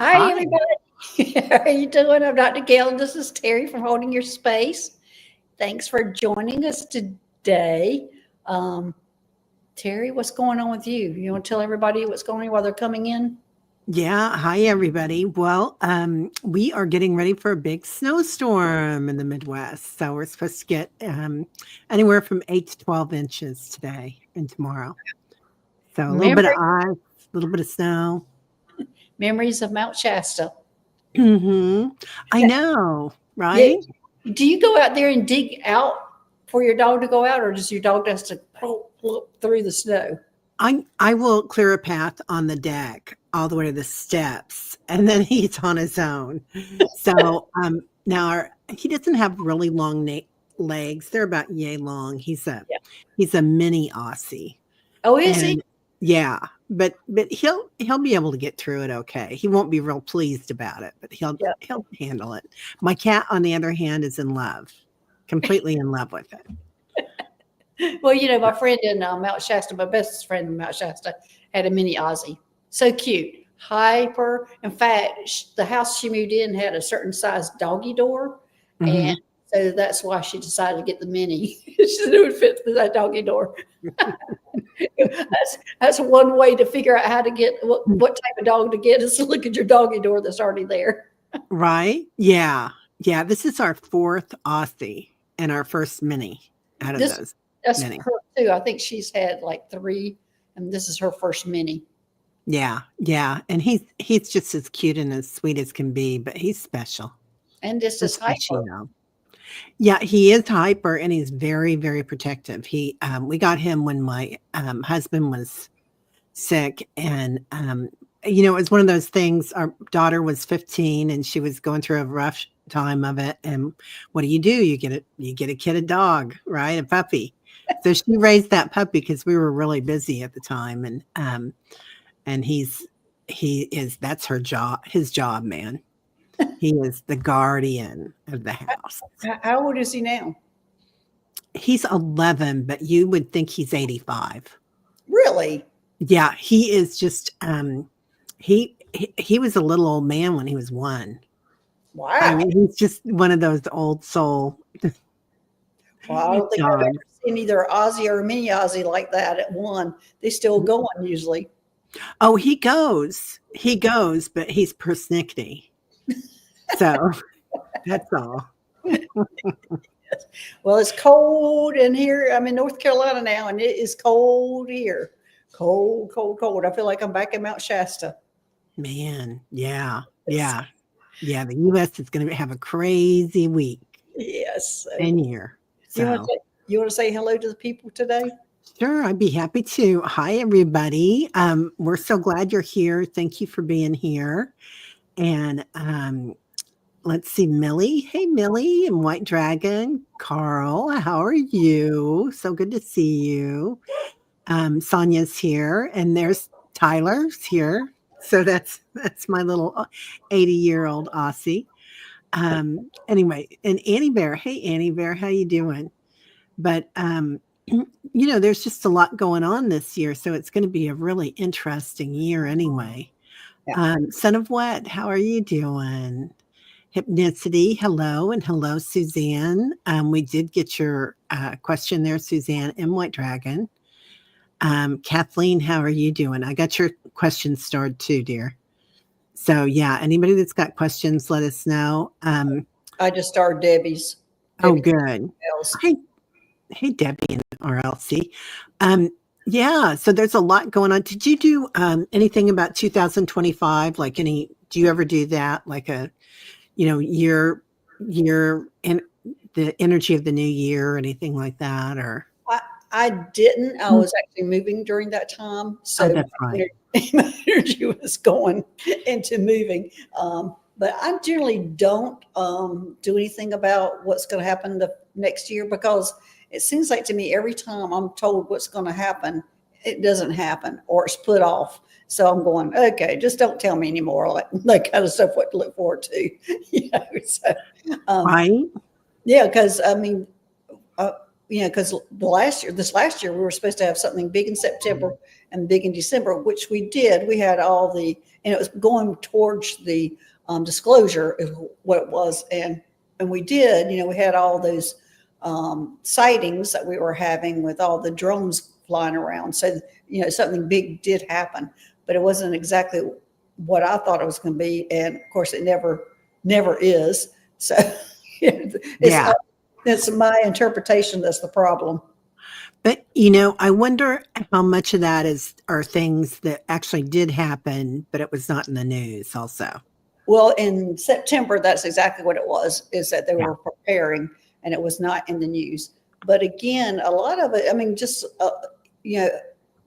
Hi, Hi. everybody. How are you doing? I'm Dr. Gail, and this is Terry from Holding Your Space. Thanks for joining us today. Um, Terry, what's going on with you? You want to tell everybody what's going on while they're coming in? Yeah. Hi, everybody. Well, we are getting ready for a big snowstorm in the Midwest. So we're supposed to get anywhere from 8 to 12 inches today and tomorrow. So a little bit of Memory, ice, a little bit of snow. memories of Mount Shasta. Hmm. I know, Yeah. right? Do you go out there and dig out for your dog to go out, or does your dog has to pull through the snow? I will clear a path on the deck all the way to the steps, and then he's on his own. So now he doesn't have really long legs. They're about yay long. Yeah. He's a mini Aussie, Oh, is he? and yeah, but he'll be able to get through it okay. He won't be real pleased about it, but Yeah. he'll handle it. My cat, on the other hand, is in love, completely in love with it. Well, my friend in Mount Shasta, my best friend in Mount Shasta, had a mini Aussie. So cute, hyper. In fact, the house she moved in had a certain size doggy door, and Hmm. so that's why she decided to get the mini. She said it would fit through that doggy door. That's one way to figure out how to get what type of dog to get is to look at your doggy door that's already there. Right? Yeah. Yeah, this is our 4th Aussie and our first mini out of This those that's many. her too. I think she's had like three, and this is her first mini. Yeah, yeah, and he's just as cute and as sweet as can be, but he's special, And this is just so you hyper. know. Yeah, he is hyper and he's very, very protective. We got him when my, husband was sick, and, it was one of those things. Our daughter was 15 and she was going through a rough time of it, and what do? You get a kid a dog, right? A puppy. So she raised that puppy because we were really busy at the time, and he is that's her job his job, man. He is the guardian of the house. How old is he now? He's 11, but you would think he's 85. Really? Yeah, he is just, he was a little old man when he was 1. I Wow. mean, he's just one of those old soul Well, I don't think I've dogs. ever seen either Aussie or a mini Aussie like that at one. They still going usually. Oh, he goes, but he's persnickety. So, that's all. Well, it's cold in here. I'm in North Carolina now, and it is cold here. Cold, cold, cold. I feel like I'm back in Mount Shasta. Man, yeah, Yes. yeah, yeah, the US is gonna have a crazy week Yes. and year. You want to So, say, you want to say hello to the people today? sure, I'd be happy to. Hi, everybody. We're so glad you're here. Thank you for being here. And let's see, Millie. Hey, Millie and White Dragon. Carl, how are you? So good to see you. Sonia's here, and there's Tyler's here. So that's my little 80-year-old Aussie. Anyway, and Annie Bear. Hey, Annie Bear, how you doing? But there's just a lot going on this year, so it's going to be a really interesting year anyway. Yeah. Son of What, how are you doing? Hypnicity, hello, and hello, Suzanne. We did get your question there, Suzanne and White Dragon. Kathleen, how are you doing? I got your questions stored too, dear. So yeah, anybody that's got questions, let us know. I just started Debbie's. Oh, Debbie good. else. Hi, hey, Debbie and RLC. Um, yeah, so there's a lot going on. Did you do anything about 2025? Like do you ever do that? Like year in the energy of the new year or anything like that? Or I, I didn't. I was actually moving during that time, oh, so that's right. my energy was going into moving. But I generally don't do anything about what's going to happen the next year because it seems like to me every time I'm told what's going to happen, it doesn't happen or it's put off. So I'm going, okay, just don't tell me anymore, like that kind of stuff. What to look forward to, So, um, Right? yeah, because I mean, because this last year we were supposed to have something big in September, and big in December, which we did. We had all and it was going towards the disclosure is what it was. And we did, we had all those sightings that we were having with all the drones flying around. So, something big did happen, but it wasn't exactly what I thought it was going to be. And of course it never is. So it's my interpretation that's the problem. But, I wonder how much of that are things that actually did happen, but it was not in the news also. Well, in September, that's exactly what it was, is that they were preparing and it was not in the news. But again, a lot of it, just,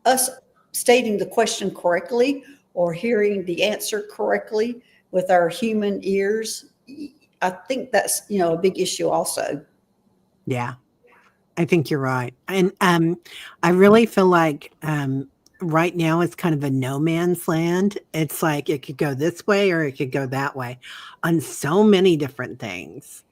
us stating the question correctly or hearing the answer correctly with our human ears, I think that's, a big issue also. Yeah, I think you're right. And I really feel like right now it's kind of a no man's land. It's like it could go this way or it could go that way on so many different things.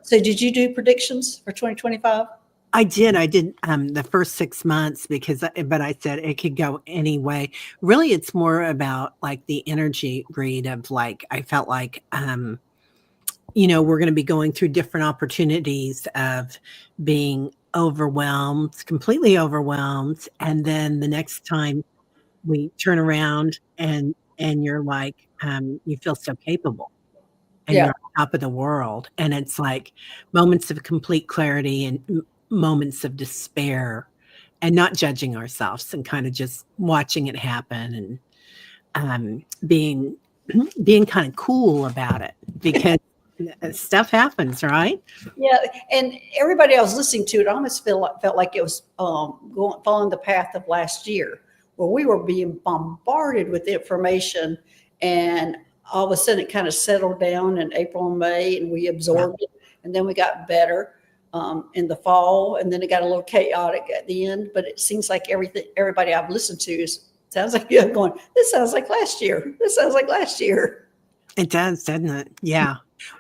So did you do predictions for 2025? I did the first 6 months but I said it could go any way. Really, it's more about like the energy read of like, I felt like, we're going to be going through different opportunities of being overwhelmed, completely overwhelmed. And then the next time we turn around and you're like, you feel so capable and you're on top of the world. And it's like moments of complete clarity and moments of despair and not judging ourselves and kind of just watching it happen and being kind of cool about it because stuff happens, right? Yeah, and everybody I was listening to, it almost felt like it was following the path of last year, where we were being bombarded with information, and all of a sudden it kind of settled down in April and May, and we absorbed it, and then we got better in the fall, and then it got a little chaotic at the end. But it seems like everybody I've listened to sounds like you're going, this sounds like last year. This sounds like last year. It does, doesn't it? Yeah.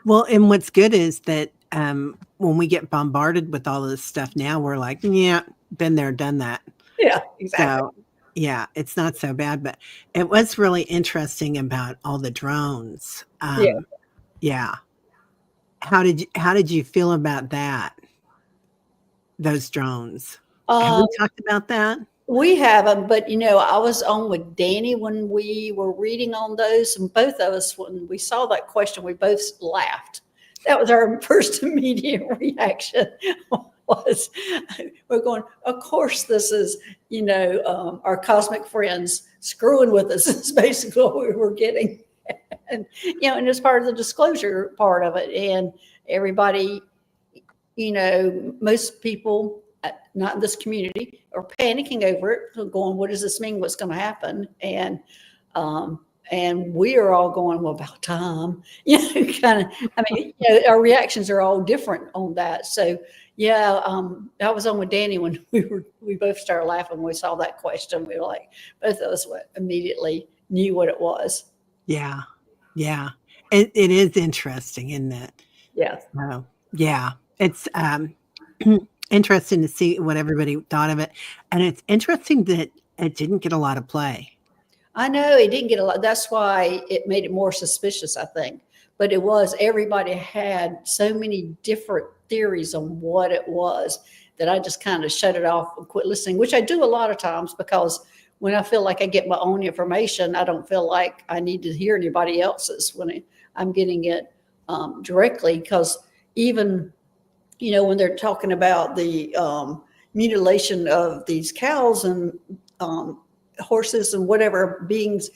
Well, and what's good is that when we get bombarded with all this stuff now, we're like, yeah, been there, done that. Yeah, exactly. So, yeah, it's not so bad. But it was really interesting about all the drones. Yeah. How did you feel about that? Those drones. Have we talked about that? We haven't, but I was on with Danny when we were reading on those, and both of us, when we saw that question, we both laughed. That was our first immediate reaction. Was we're going, of course, this is our cosmic friends screwing with us. Is basically what we were getting, and and it's part of the disclosure part of it, and everybody, most people. Not in this community, are panicking over it, going, what does this mean? What's going to happen? And we are all going, well, about time, kind of, our reactions are all different on that. So I was on with Danny when we both started laughing when we saw that question. We were like, both of us immediately knew what it was. Yeah. Yeah. It is interesting, isn't it? Yeah. Yeah. It's, interesting to see what everybody thought of it. And it's interesting that it didn't get a lot of play. I know it didn't get a lot. That's why it made it more suspicious, I think. But everybody had so many different theories on what it was that I just kind of shut it off and quit listening, which I do a lot of times, because when I feel like I get my own information, I don't feel like I need to hear anybody else's when I'm getting it directly. Because even when they're talking about the mutilation of these cows and horses and whatever beings,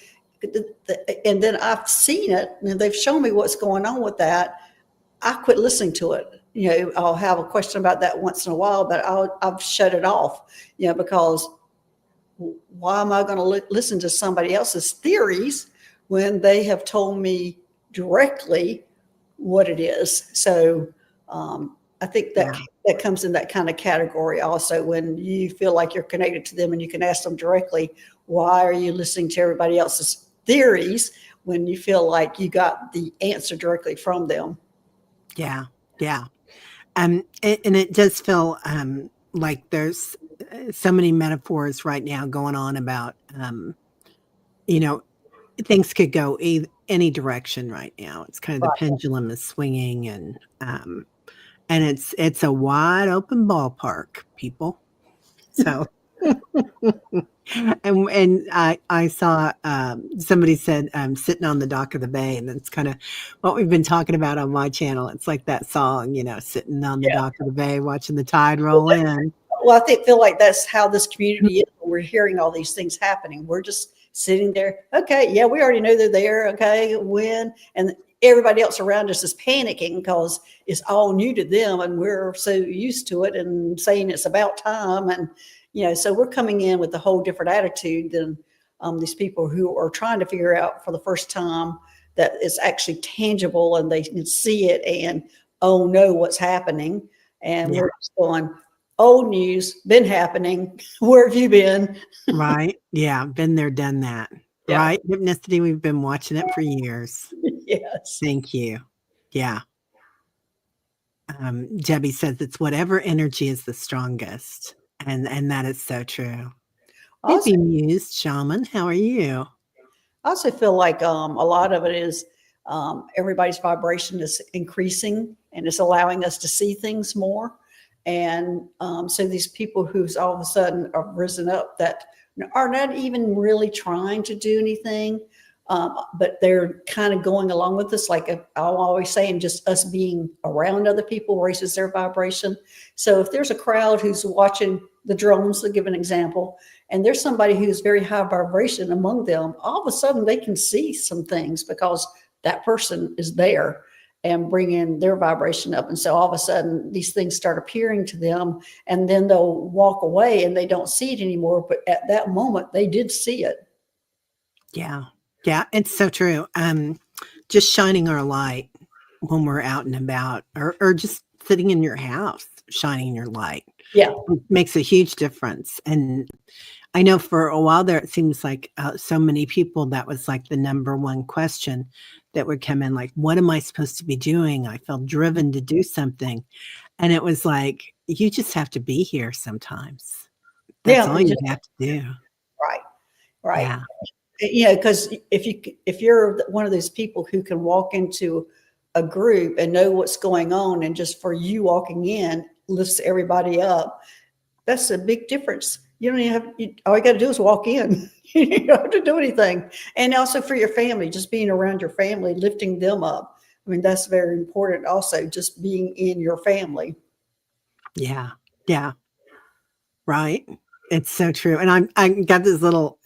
and then I've seen it and they've shown me what's going on with that, I quit listening to it. I'll have a question about that once in a while, but I've shut it off, because why am I going to listen to somebody else's theories when they have told me directly what it is? So, I think that comes in that kind of category also, when you feel like you're connected to them and you can ask them directly, why are you listening to everybody else's theories when you feel like you got the answer directly from them? Yeah. Yeah. And it does feel like there's so many metaphors right now going on about, you know, things could go any direction right now. It's kind of the Right. pendulum is swinging, and it's a wide open ballpark, people. So, and I saw somebody said sitting on the dock of the bay, and that's kind of what we've been talking about on my channel. It's like that song, sitting on the Yeah. dock of the bay, watching the tide roll in. Well, I feel like that's how this community is. We're hearing all these things happening. We're just sitting there. Okay, yeah, we already know they're there. Okay, when? And everybody else around us is panicking because it's all new to them, and we're so used to it and saying it's about time. And so we're coming in with a whole different attitude than these people who are trying to figure out for the first time that it's actually tangible and they can see it and oh no, what's happening? And Yeah. we're just going, old news, been happening. Where have you been? Right. Yeah. Been there, done that. Yeah. Right. Hypnicity. We've been watching it for years. Yes. Thank you. Yeah. Debbie says it's whatever energy is the strongest. And that is so true. I Hey, also, Bemused Shaman, how are you? I also feel like a lot of it is everybody's vibration is increasing and it's allowing us to see things more. And so these people who's all of a sudden are risen up that are not even really trying to do anything, but they're kind of going along with us. Like I'm always saying, just us being around other people raises their vibration. So if there's a crowd who's watching the drones, to give an example, and there's somebody who's very high vibration among them, all of a sudden they can see some things because that person is there and bringing their vibration up. And so all of a sudden these things start appearing to them and then they'll walk away and they don't see it anymore. But at that moment they did see it. Yeah. Yeah. It's so true. Just shining our light when we're out and about or just sitting in your house, shining your light. Yeah. It makes a huge difference. And I know for a while there, it seems like so many people, that was like the number one question that would come in, like, what am I supposed to be doing? I feel driven to do something. And it was like, you just have to be here sometimes. That's Yeah. all you have to do. Right. Right. Yeah. Because if you're one of those people who can walk into a group and know what's going on, and just for you walking in lifts everybody up, that's a big difference. You don't even have, all you got to do is walk in. You don't have to do anything. And also for your family, just being around your family, lifting them up. I mean, that's very important. Also, just being in your family. Yeah. Yeah. Right. It's so true. And I got this little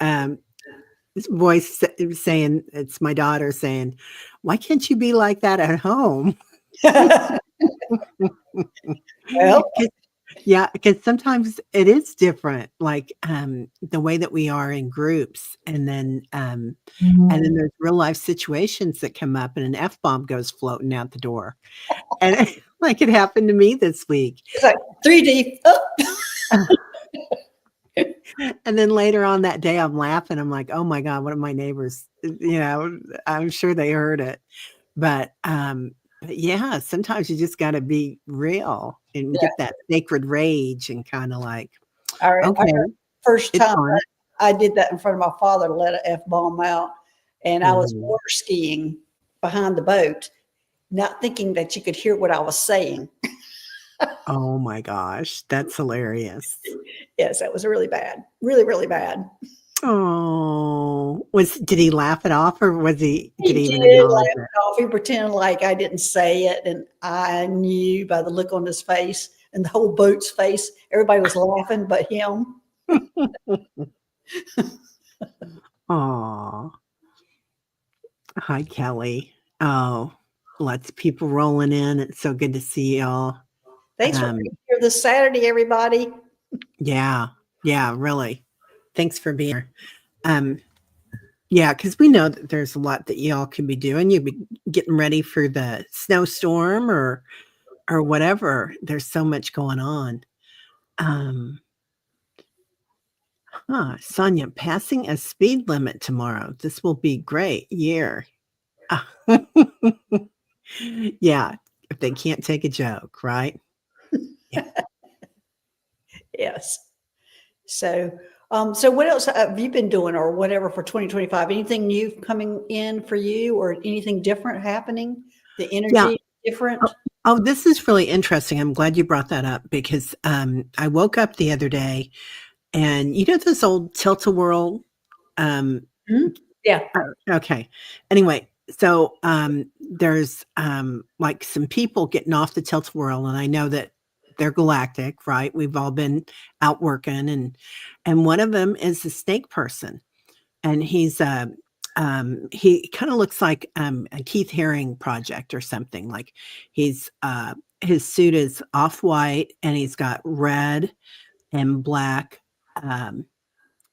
voice saying, it's my daughter saying, why can't you be like that at home? Well, 'Cause yeah, because sometimes it is different, like, the way that we are in groups, and then there's real life situations that come up and an F-bomb goes floating out the door. And like it happened to me this week. it's like 3D. And then later on that day, I'm laughing. I'm like, "Oh my god, one of my neighbors," I'm sure they heard it. But yeah, sometimes you just gotta be real and Yeah. get that sacred rage and kinda like, I "Okay, first it's time fine." I did that in front of my father to let an F bomb out. And I was Mhm. water skiing behind the boat, not thinking that you could hear what I was saying. Oh my gosh, that's hilarious. Yes, that was really bad. Really, really bad. Oh, did he laugh it off or did He he even did laugh acknowledge it? it off. He pretended like I didn't say it, and I knew by the look on his face and the whole boat's face, everybody was laughing but him. Aw. Hi, Kelly. Oh, lots of people rolling in. It's so good to see y'all. Thanks for Um, being here this Saturday, everybody. yeah, yeah, really. Thanks for being here. Um, yeah, because we know that there's a lot that y'all can be doing. You'll be getting ready for the snowstorm or whatever. There's so much going on. Um, Sonia, passing a speed limit tomorrow. This will be great year. Yeah, if they can't take a joke, right? Yeah. Yes. So, so what else have you been doing or whatever for 2025? Anything new coming in for you or anything different happening? The Yeah. energy different? Oh, oh, this is really interesting. I'm glad you brought that up because I woke up the other day and you know this old tilt-a-whirl. Um, Mhm. Yeah. okay. Anyway, so there's like some people getting off the tilt-a-whirl, and I know that they're galactic, right? We've all been out working, and one of them is the snake person, and he kind of looks like a Keith Haring project or something. Like he's his suit is off white and he's got red and black um,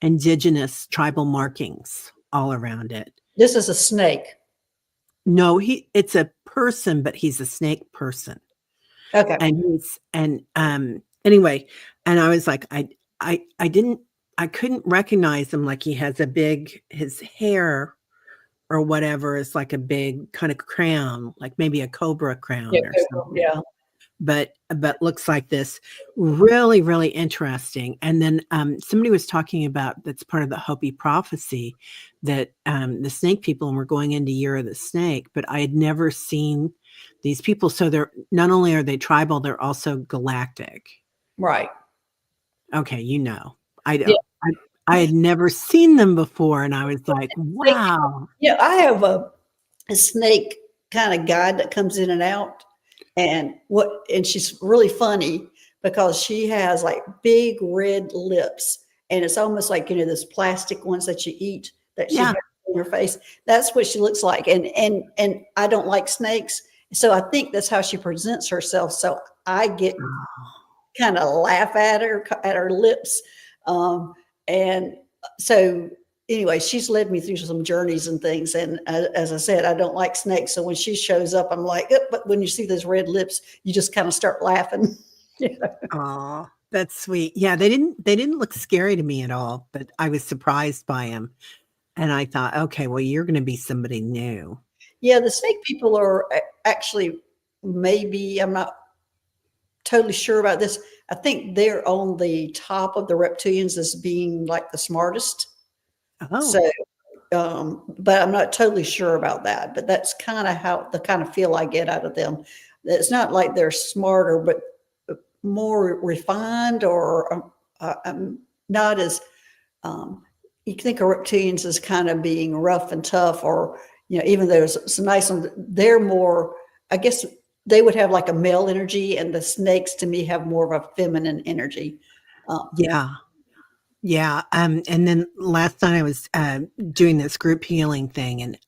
indigenous tribal markings all around it. This is a snake. No, it's a person, but he's a snake person. Okay. And he's and anyway, and I was like, I didn't I couldn't recognize him. Like he has a big his hair or whatever is like a big kind of crown, like maybe a cobra Yeah. crown or something. Yeah. But looks like this really, really interesting. And then somebody was talking about that's part of the Hopi prophecy that the snake people and we're going into Year of the Snake, but I had never seen these people. So they're not only are they tribal, they're also galactic. Right. Okay, you know. I Yeah. don't I had never seen them before and I was like, Snake. wow. Yeah. I have a snake kind of guide that comes in and out. And she's really funny because she has like big red lips. And it's almost like, those plastic ones that you eat that she Yeah. has in her face. That's what she looks like. And I don't like snakes. So I think that's how she presents herself. So I get kind of laugh at her lips. And so anyway, she's led me through some journeys and things. And as I said, I don't like snakes. So when she shows up, I'm like, but when you see those red lips, you just kind of start laughing. Oh, that's sweet. Yeah, they didn't look scary to me at all, but I was surprised by him. And I thought, okay, well, you're gonna be somebody new. Yeah, the snake people are actually, maybe, I'm not totally sure about this. I think they're on the top of the reptilians as being like the smartest. So, Oh, but I'm not totally sure about that. But that's kind of how the kind of feel I get out of them. It's not like they're smarter, but more refined, or not as you think of reptilians as kind of being rough and tough, or even though there's some nice ones, they're more. I guess they would have like a male energy, and the snakes to me have more of a feminine energy. Um, yeah. Yeah. And then last night I was doing this group healing thing and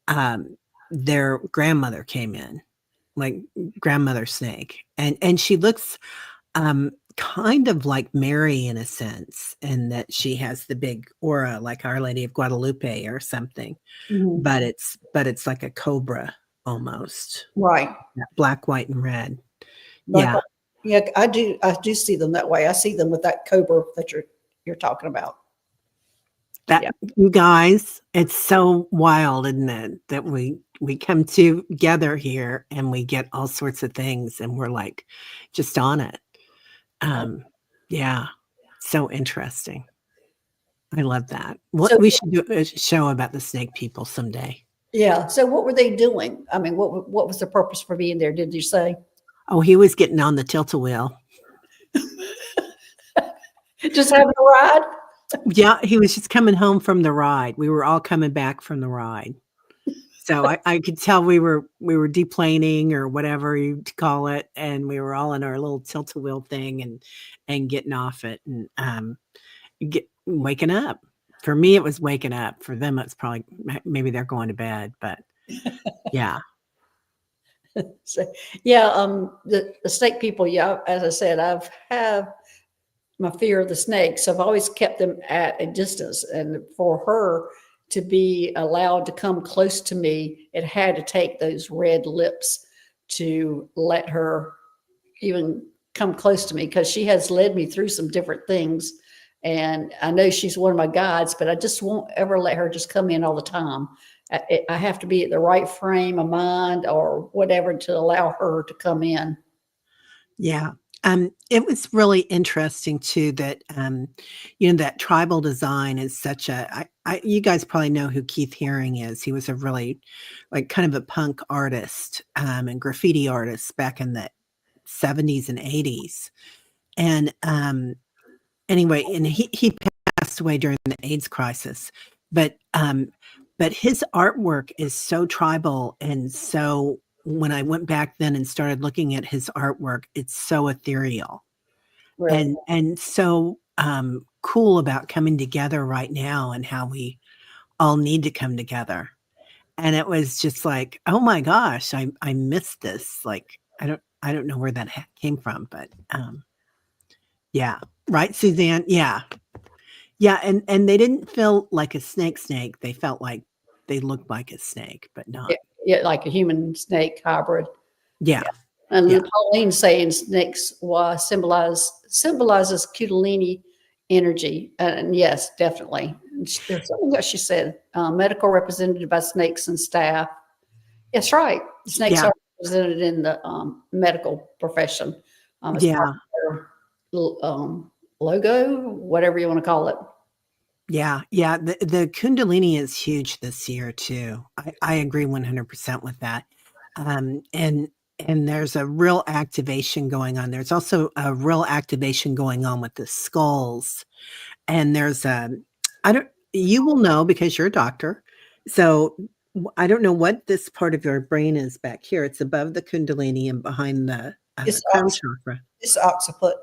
um their grandmother came in, like grandmother snake. And she looks kind of like Mary in a sense, in that she has the big aura like Our Lady of Guadalupe or something, mhm. but it's like a cobra almost. Right. Yeah, black, white, and red. Like, Yeah, yeah, I do see them that way. I see them with that cobra that you're talking about. that Yeah. you guys, it's so wild, isn't it? That we come together here and we get all sorts of things and we're like just on it. Um, yeah, so interesting. I love that. What So we should do a show about the snake people someday. yeah. So what were they doing? I mean, what was the purpose for being there? Did you say? Oh, he was getting on the tilt-a-wheel. Just having a ride? Yeah, he was just coming home from the ride. We were all coming back from the ride. So I could tell we were deplaning or whatever you call it, and we were all in our little tilt-a-wheel thing and getting off it and waking up. For me, it was waking up. For them, it's probably maybe they're going to bed. But yeah, So, yeah, the snake people, yeah, as I said, I've have my fear of the snakes. I've always kept them at a distance. And for her to be allowed to come close to me, it had to take those red lips to let her even come close to me, because she has led me through some different things. And I know she's one of my guides, but I just won't ever let her just come in all the time. I have to be at the right frame of mind or whatever to allow her to come in. yeah. It was really interesting too that you know, that tribal design is such a you guys probably know who Keith Haring is. He was a really like kind of a punk artist and graffiti artist back in the 70s and 80s. And anyway, and he passed away during the AIDS crisis. But his artwork is so tribal, and so when I went back then and started looking at his artwork, it's so ethereal Really. and so cool about coming together right now and how we all need to come together. And it was just like, oh my gosh, I missed this. Like I don't know where that came from, but yeah, right, Suzanne. Yeah, yeah, and they didn't feel like a snake. They felt like they looked like a snake, but Yeah, not. yeah, like a human snake hybrid. Yeah, Yeah. And yeah, Pauline saying snakes symbolizes Kundalini energy. And yes, definitely. There's something that she said, medical represented by snakes and staff. That's right. Snakes yeah, are represented in the medical profession as part yeah. of their logo, whatever you want to call it. Yeah, yeah, the Kundalini is huge this year too. I agree 100% with that. And there's a real activation going on. There's also a real activation going on with the skulls. And there's a I don't you will know because you're a doctor. So I don't know what this part of your brain is back here. It's above the Kundalini and behind the It's crown chakra. it's occiput.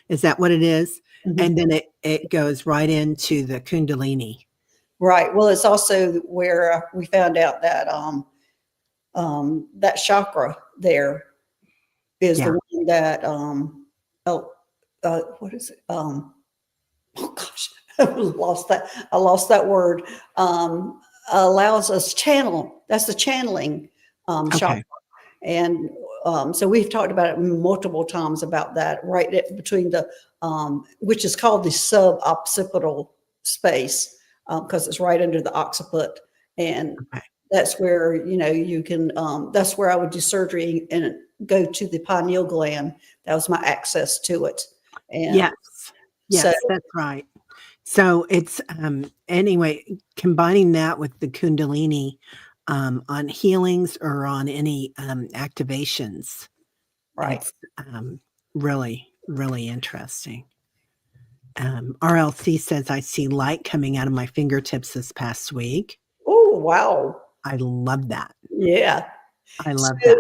Is that what it is? Mhm. And then it goes right into the Kundalini. Right. Well, it's also where we found out that that chakra there is the Yeah. one that oh what is it? Oh gosh, I lost that word. Allows us channel. That's the channeling chakra. Okay. And so we've talked about it multiple times about that, right between the, which is called the suboccipital space, because it's right under the occiput. And Okay. that's where, you know, you can, that's where I would do surgery and go to the pineal gland. That was my access to it. And Yes. so, Yes, that's right. So it's anyway, combining that with the Kundalini on healings or on any activations, right. it's really, really interesting. RLC says, I see light coming out of my fingertips this past week. Oh, wow. I love that. Yeah. I love So,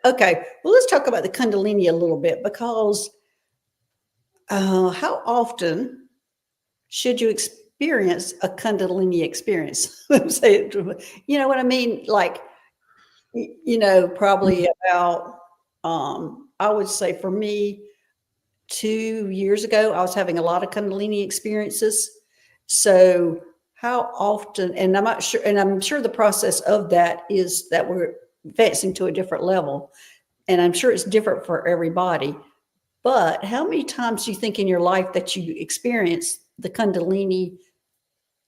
that. okay. Well, let's talk about the Kundalini a little bit because how often should you experience a Kundalini experience? Say it, you know what I mean? Like, you know, probably about, I would say for me, 2 years ago, I was having a lot of Kundalini experiences. So, how often, and I'm not sure, and I'm sure the process of that is that we're advancing to a different level. And I'm sure it's different for everybody. But how many times do you think in your life that you experience the Kundalini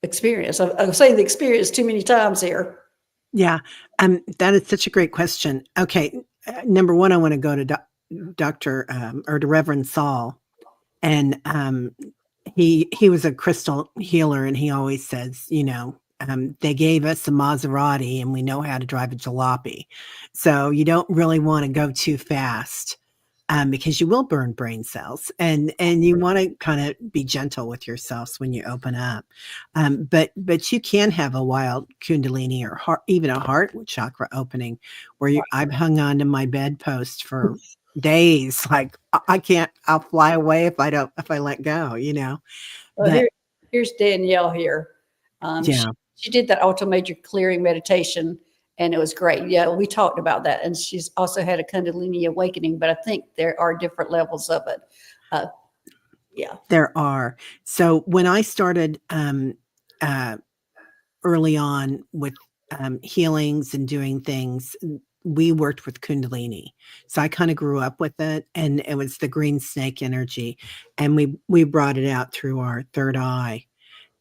experience? I'm saying the experience too many times here. Yeah. That is such a great question. Okay. Number one, I want to go to Dr. Or to Reverend Saul. And he was a crystal healer, and he always says, you know, they gave us a Maserati and we know how to drive a jalopy. So you don't really want to go too fast because you will burn brain cells, and you want to kind of be gentle with yourselves when you open up. But you can have a wild Kundalini or even a heart chakra opening where I've hung on to my bedpost for days. Like I can't. I'll fly away if I let go. You know. Well, But here's Danielle here. yeah, She did that auto major clearing meditation, and it was great. Yeah, we talked about that, and she's also had a Kundalini awakening. But I think there are different levels of it. Uh, yeah, there are. So when I started uh, early on with healings and doing things, we worked with Kundalini. So I kind of grew up with it, and it was the green snake energy, and we brought it out through our third eye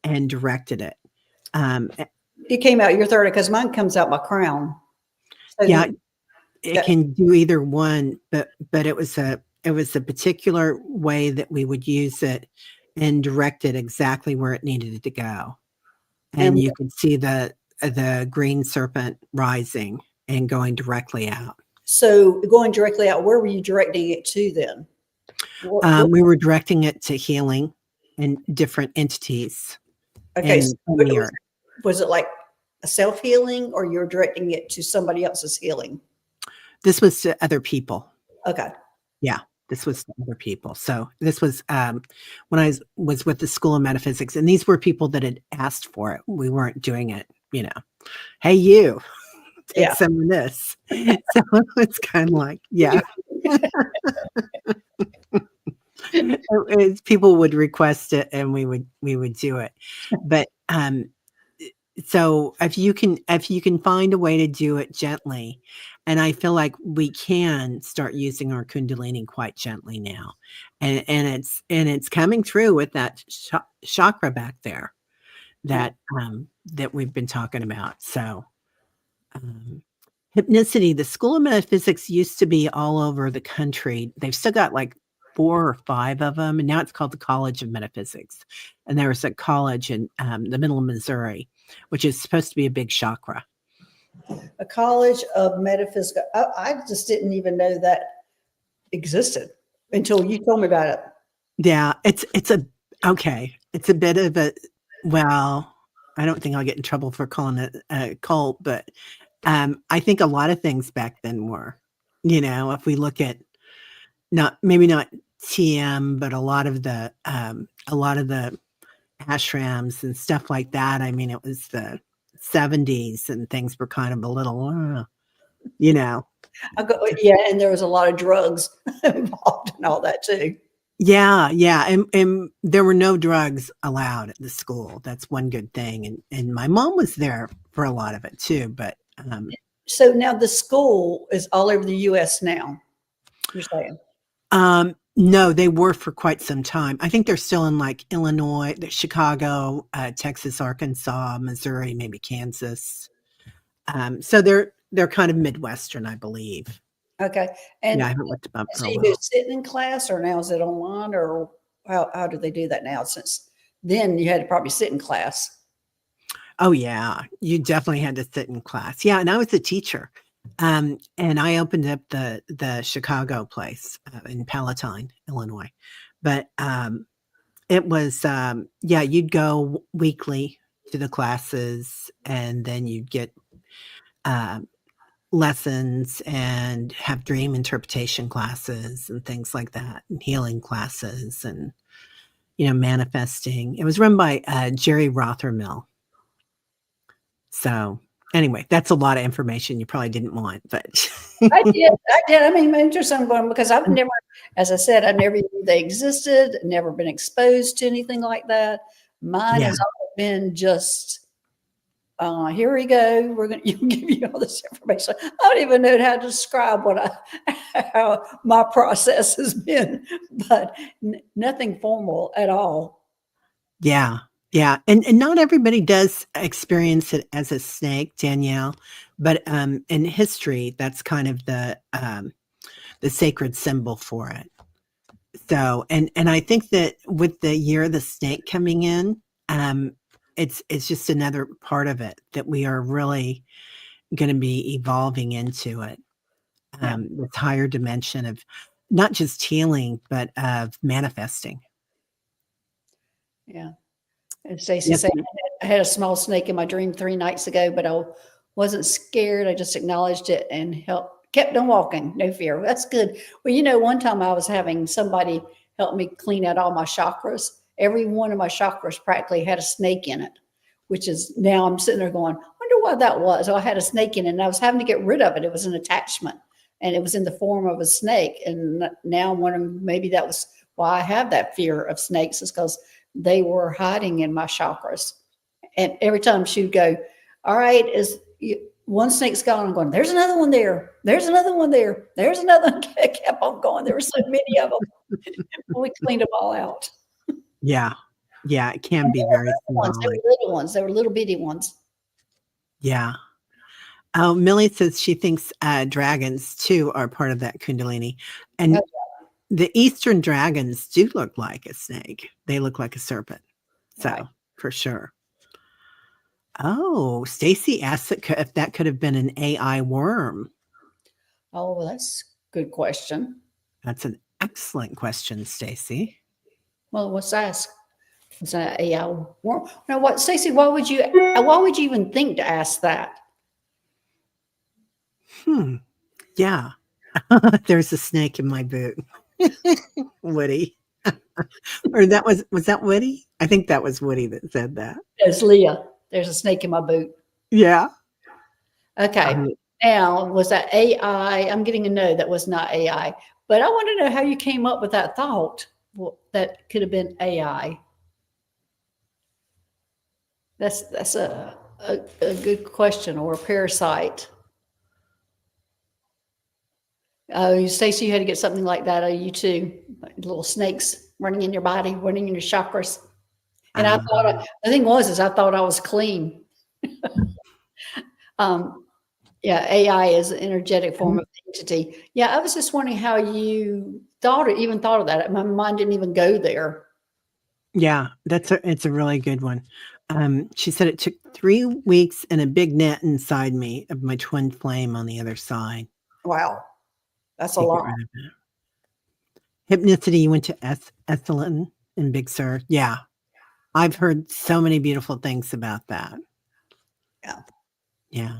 and directed it. Eh, it came out your third because mine comes out my crown. So yeah, the, it yeah, can do either one, but it was it was a particular way that we would use it and direct it exactly where it needed to go. And And you could see the green serpent rising and going directly out. so going directly out, where were you directing it to then? We were directing it to healing and different entities Okay, so in the earth. was it like a self-healing, or you're directing it to somebody else's healing? This was to other people. Okay. Yeah, this was to other people. So this was when I was with the School of Metaphysics, and these were people that had asked for it. We weren't doing it, hey, you take Yeah. some of this. So it's kind of like, yeah. People would request it and we would do it. But so if you can find a way to do it gently, and I feel like we can start using our kundalini quite gently now, and it's coming through with that chakra back there that that we've been talking about. So hypnicity, the School of Metaphysics used to be all over the country. They've still got like 4 or 5 of them, and now it's called the College of Metaphysics. And there was a college in the middle of Missouri, which is supposed to be a big chakra. A College of Metaphysics. I just didn't even know that existed until you told me about it. Yeah, it's a bit of a, well, I don't think I'll get in trouble for calling it a cult, but I think a lot of things back then were, if we look at maybe not TM, but a lot of the ashrams and stuff like that. I mean, it was the 70s and things were kind of a little, Yeah, and there was a lot of drugs involved in all that too. Yeah, and there were no drugs allowed at the school. That's one good thing, and my mom was there for a lot of it too, but so now the school is all over the US now, you're saying? No, they were for quite some time. I think they're still in like Illinois, Chicago, Texas, Arkansas, Missouri, maybe Kansas. So they're kind of Midwestern, I believe. Okay. And yeah, I haven't looked them up for so a you while. do sit in class, or now is it online, or how do they do that now? Since then you had to probably sit in class. Oh yeah, you definitely had to sit in class. Yeah, and I was a teacher. And I opened up the Chicago place in Palatine, Illinois. But it was you'd go weekly to the classes, and then you'd get lessons and have dream interpretation classes and things like that, and healing classes, and manifesting. It was run by Jerry Rothermill. So anyway, that's a lot of information you probably didn't want, but I did. I mean, interesting one, because I've never, as I said, I never knew they existed, never been exposed to anything like that. Mine has always been just, here we go. We're going to give you all this information. I don't even know how to describe how my process has been, but nothing formal at all. Yeah. Yeah. And not everybody does experience it as a snake, Danielle, but in history, that's kind of the sacred symbol for it. So, and I think that with the year of the snake coming in, it's just another part of it that we are really going to be evolving into it. This higher dimension of not just healing, but of manifesting. Yeah. And Stacey said, I had a small snake in my dream 3 nights ago, but I wasn't scared. I just acknowledged it and kept on walking. No fear. That's good. Well, one time I was having somebody help me clean out all my chakras. Every one of my chakras practically had a snake in it, which is, now I'm sitting there going, wonder why that was. So I had a snake in it, and I was having to get rid of it. It was an attachment, and it was in the form of a snake. And now I'm wondering, maybe that was why I have that fear of snakes, is because they were hiding in my chakras. And every time she would go, all right, one snake's gone, I'm going, there's another one there. There's another one there. There's another one. I kept on going. There were so many of them. We cleaned them all out. Yeah. Yeah. It can be very small. They were little ones. They were little bitty ones. Yeah. Oh, Millie says she thinks dragons too are part of that Kundalini. And The Eastern dragons do look like a snake. They look like a serpent. So, Right. for sure. Oh, Stacy asked if that could have been an AI worm. Oh, well, that's a good question. That's an excellent question, Stacy. Well, let's ask. Is that AI worm? Now, what, Stacey? Why would you? Why would you even think to ask that? Yeah. There's a snake in my boot. Woody. Or was that Woody? I think that was Woody that said that. It's Leah. There's a snake in my boot. Yeah. Okay. Now, was that AI? I'm getting a no. That was not AI. But I want to know how you came up with that thought. Well, that could have been AI. That's a good question, or a parasite. Oh, Stacey, you had to get something like that. Oh, you too. Little snakes running in your body, running in your chakras. And I thought the thing is I thought I was clean. Yeah, AI is an energetic form of entity. Yeah, I was just wondering how you even thought of that. My mind didn't even go there. Yeah, it's a really good one. She said it took 3 weeks and a big net inside me of my twin flame on the other side Wow, that's a to get lot. rid of it. Hypnicity, you went to Esalen in Big Sur. Yeah. I've heard so many beautiful things about that. Yeah. Yeah.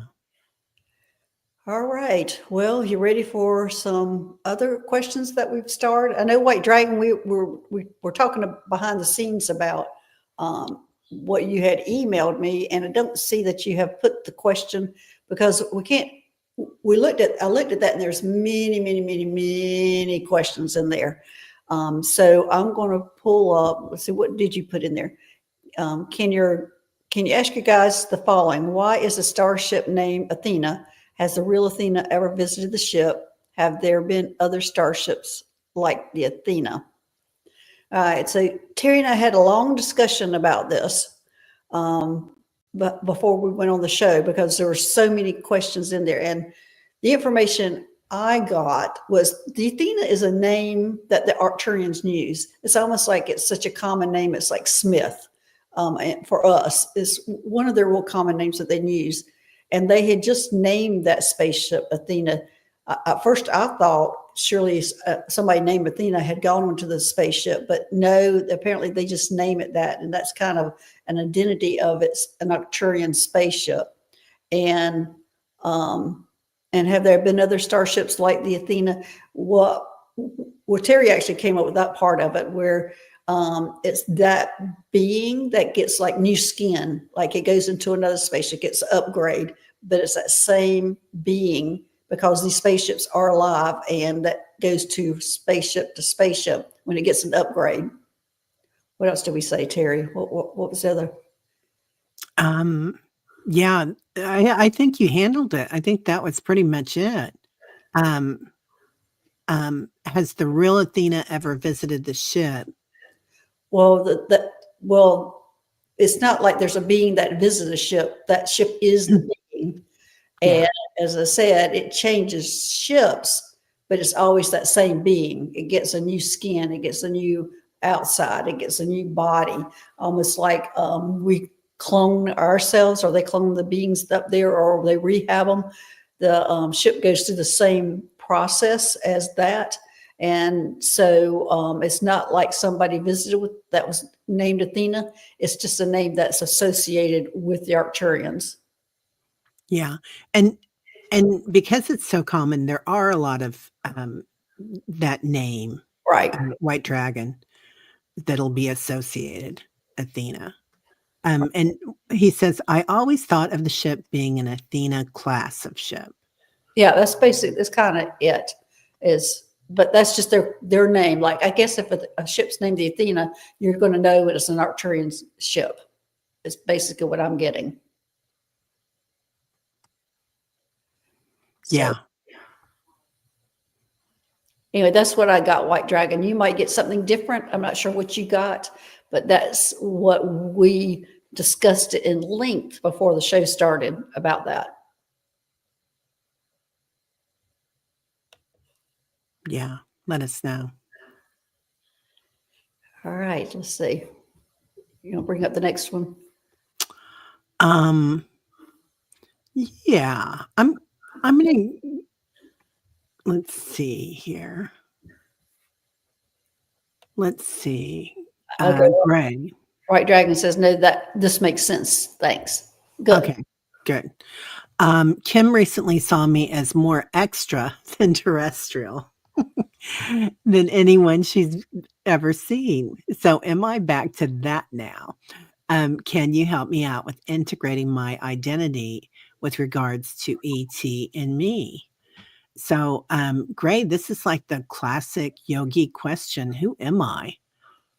All right. Well, you ready for some other questions that we've started? I know White Dragon, we're talking behind the scenes about what you had emailed me, and I don't see that you have put the question because we can't. I looked at that, and there's many questions in there. So I'm going to pull up. Let's see, what did you put in there? Can you ask you guys the following? Why is the starship named Athena? Has the real Athena ever visited the ship? Have there been other starships like the Athena? All right, so Teri and I had a long discussion about this, but before we went on the show, because there were so many questions in there, and the information I got was the Athena is a name that the Arcturians use. It's almost like it's such a common name. It's like Smith. And for us, is one of their real common names that they use. And they had just named that spaceship Athena. At first, I thought surely somebody named Athena had gone onto the spaceship, but no, apparently they just name it that. And that's kind of an identity of it's an Arcturian spaceship. And have there been other starships like the Athena? Well, Teri actually came up with that part of it where it's that being that gets like new skin, like it goes into another spaceship, gets an upgrade, but it's that same being because these spaceships are alive, and that goes to spaceship when it gets an upgrade. What else did we say, Teri? What was the other? Yeah, I think you handled it. I think that was pretty much it. Has the real Athena ever visited the ship? Well, well, it's not like there's a being that visits a ship. That ship is the being. And as I said, it changes ships, but it's always that same being. It gets a new skin, it gets a new outside, it gets a new body, almost like we clone ourselves, or they clone the beings up there, or they rehab them. The ship goes through the same process as that. And so it's not like somebody visited with that was named Athena. It's just a name that's associated with the Arcturians. Yeah. And because it's so common, there are a lot of that name, Right. White Dragon, that'll be associated, Athena. And he says, I always thought of the ship being an Athena class of ship. Yeah, that's basically, that's kind of it is, but that's just their name. Like, I guess if a ship's named the Athena, you're going to know it's an Arcturian ship. It's basically what I'm getting. So, Yeah. anyway, that's what I got, White Dragon. You might get something different. I'm not sure what you got, but that's what we discussed in length before the show started about that. Yeah. Let us know. All right, let's see. You know, bring up the next one. Um, yeah, I'm gonna let's see here. Let's see. Okay. Gray. White Dragon says, no, that this makes sense. Thanks. Good. Okay, good. Kim recently saw me as more extra than terrestrial than anyone she's ever seen. So am I back to that now? Can you help me out with integrating my identity with regards to ET and me? So, Gray, this is like the classic yogi question. Who am I?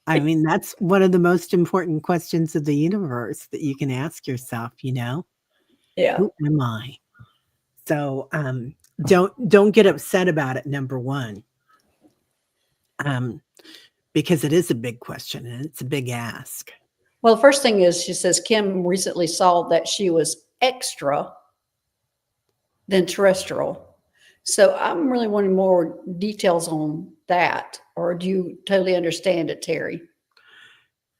I mean, that's one of the most important questions of the universe that you can ask yourself, you know? Yeah. Who am I? So, don't get upset about it, number 1. Um, because it is a big question and it's a big ask. Well, the first thing is she says Kim recently saw that she was extra than terrestrial. So I'm really wanting more details on that. Or do you totally understand it, Teri?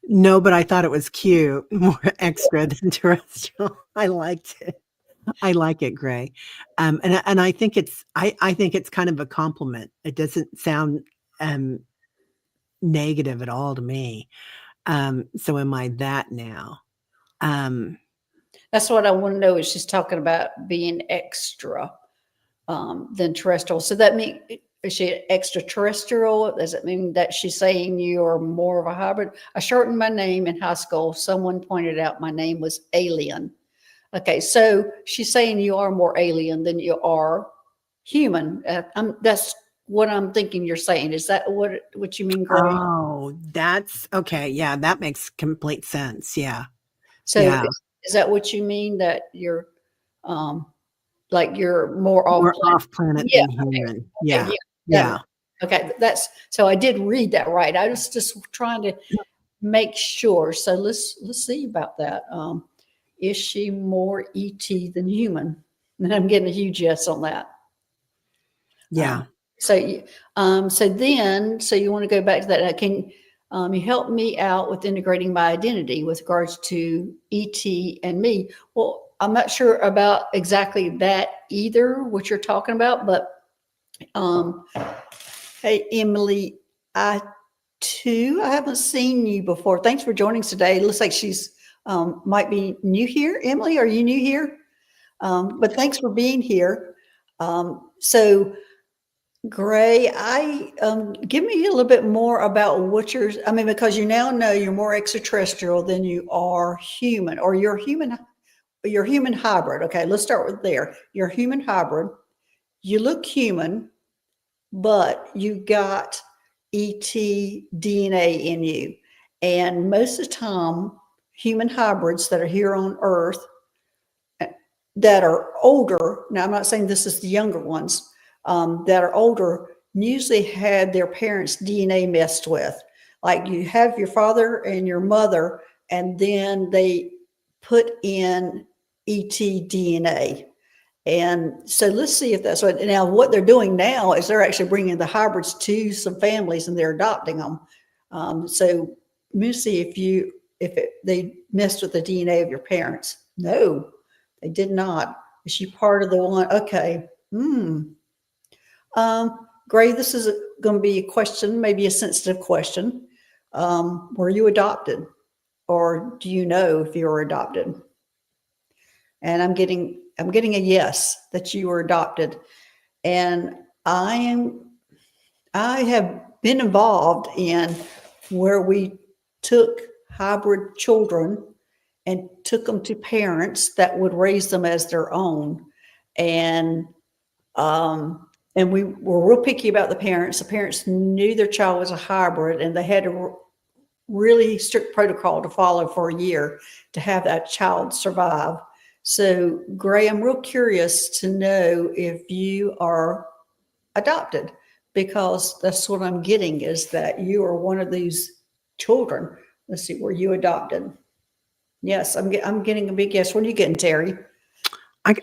No, but I thought it was cute, more extra than terrestrial. I liked it. I like it, Gray. And I think it's kind of a compliment. It doesn't sound um negative at all to me. So am I that now? Um, That's what I want to know is she's talking about being extra than terrestrial. So that means, is she extraterrestrial? Does it mean that she's saying you are more of a hybrid? I shortened my name in high school. Someone pointed out my name was alien. Okay, so she's saying you are more alien than you are human. That's what I'm thinking you're saying. Is that what you mean, Gray? oh, that's okay. Yeah, that makes complete sense. Yeah. So Yeah. is that what you mean that you're um, like you're more off More planet? off planet Yeah. than human. Okay. Yeah. Yeah. Yeah. Okay. That's so I did read that right. I was just trying to make sure. So let's see about that. Is she more ET than human? And I'm getting a huge yes on that. Yeah. So you want to go back to that? Can you help me out with integrating my identity with regards to ET and me? Well, I'm not sure about exactly that either, what you're talking about, but um, hey, Emily, I haven't seen you before. Thanks for joining us today. It looks like she's might be new here. Emily, are you new here? But thanks for being here. So Gray, I give me a little bit more about what you're. I mean, because you now know you're more extraterrestrial than you are human, or you're human. You're human hybrid. Okay, let's start with there. You're human hybrid. You look human, but you got ET DNA in you, and most of the time, human hybrids that are here on Earth that are older. Now, I'm not saying this is the younger ones that are older. Usually had their parents' DNA messed with. Like you have your father and your mother, and then they put in ET DNA. And so let's see if that's what. Now, what they're doing now is they're actually bringing the hybrids to some families and they're adopting them. So let me see they messed with the DNA of your parents. No, they did not. Is she part of the one? Okay. Gray, this is going to be a question, maybe a sensitive question. Were you adopted, or do you know if you were adopted? And I'm getting a yes that you were adopted. And I have been involved in where we took hybrid children and took them to parents that would raise them as their own. And and we were real picky about the parents. The parents knew their child was a hybrid, and they had a really strict protocol to follow for a year to have that child survive. So, Gray, I'm real curious to know if you are adopted, because that's what I'm getting is that you are one of these children. Let's see, were you adopted? Yes, I'm getting a big yes. What are you getting, Teri?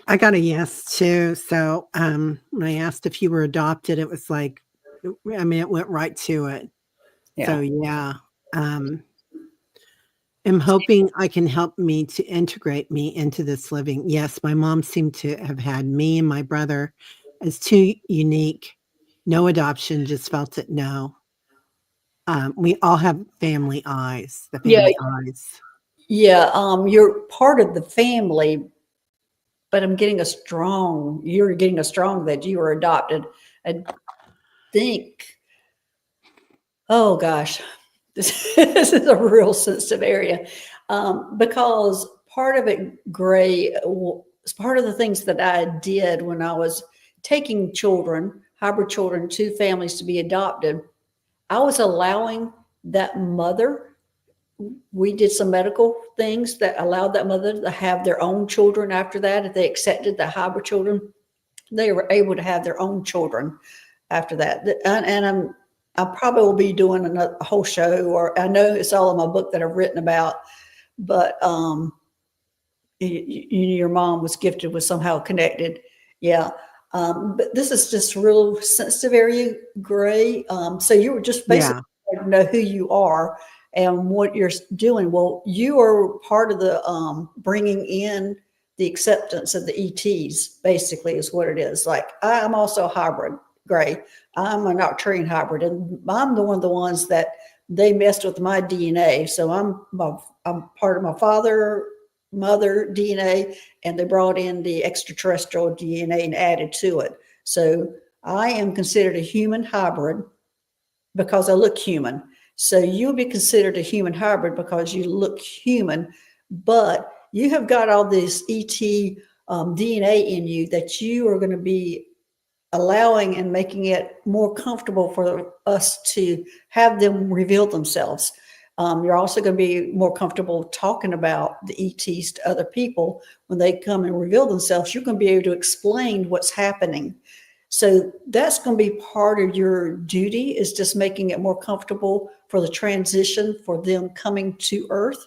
I got a yes too. So when I asked if you were adopted, it was like, I mean, it went right to it. So Yeah. yeah. um, am hoping I can help me to integrate me into this living. Yes, my mom seemed to have had me and my brother as two unique, no adoption, just felt it no. We all have family eyes, the Yeah, family eyes. yeah. You're part of the family, but you're getting a strong that you were adopted. I think, oh gosh, this is a real sensitive area. Because part of it, Gray, part of the things that I did when I was taking children, hybrid children, to families to be adopted, I was allowing that mother, we did some medical things that allowed that mother to have their own children after that. If they accepted the hybrid children, they were able to have their own children after that. I probably will be doing a whole show, or I know it's all in my book that I've written about, but your mom was gifted with somehow connected. Yeah. But this is just real sensitive area, Gray. So you were just basically Yeah, know who you are and what you're doing. Well, you are part of the bringing in the acceptance of the ETs, basically, is what it is. Like, I'm also a hybrid, Gray. I'm a Nocturian hybrid, and I'm the one of the ones that they messed with my DNA. So I'm part of my father, mother DNA, and they brought in the extraterrestrial DNA and added to it. So I am considered a human hybrid because I look human. So you'll be considered a human hybrid because you look human, but you have got all this ET DNA in you that you are going to be allowing and making it more comfortable for us to have them reveal themselves. You're also going to be more comfortable talking about the ETs to other people when they come and reveal themselves. You're going to be able to explain what's happening. So that's going to be part of your duty, is just making it more comfortable for the transition for them coming to Earth.